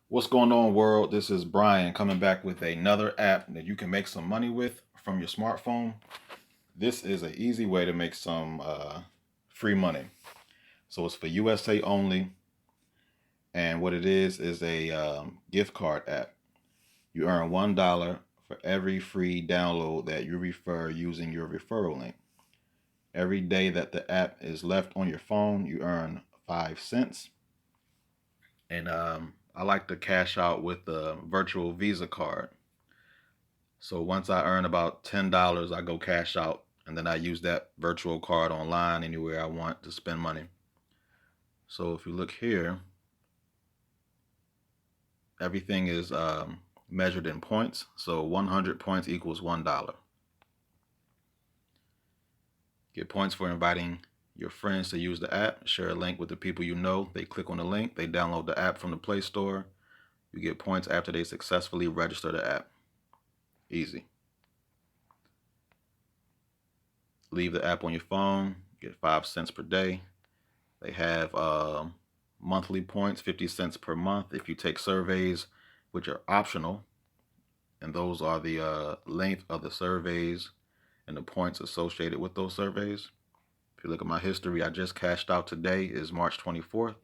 What's going on, world? This is Brian coming back with another app that you can make some money with from your smartphone. This is an easy way to make some free money. So it's for USA only, and what it is a gift card app. You earn $1 for every free download that you refer using your referral link. Every day that the app is left on your phone, you earn 5 cents. And I like to cash out with the virtual Visa card. So once I earn about $10, I go cash out, and then I use that virtual card online anywhere I want to spend money. So if you look here, everything is measured in points. So 100 points equals $1. Get points for inviting your friends to use the app. Share a link with the people you know. They click on the link. They download the app from the Play Store. You get points after they successfully register the app. Easy. Leave the app on your phone. Get 5 cents per day. They have monthly points, 50 cents per month if you take surveys, which are optional. And those are the length of the surveys and the points associated with those surveys. If you look at my history, I just cashed out today is March 24th.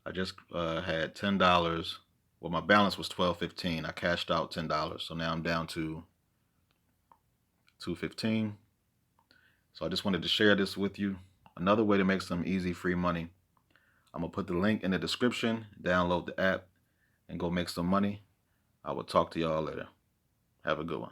I just had $10. Well, my balance was $12.15. I cashed out $10. So now I'm down to $2.15. So I just wanted to share this with you. Another way to make some easy free money. I'm going to put the link in the description. Download the app and go make some money. I will talk to y'all later. Have a good one.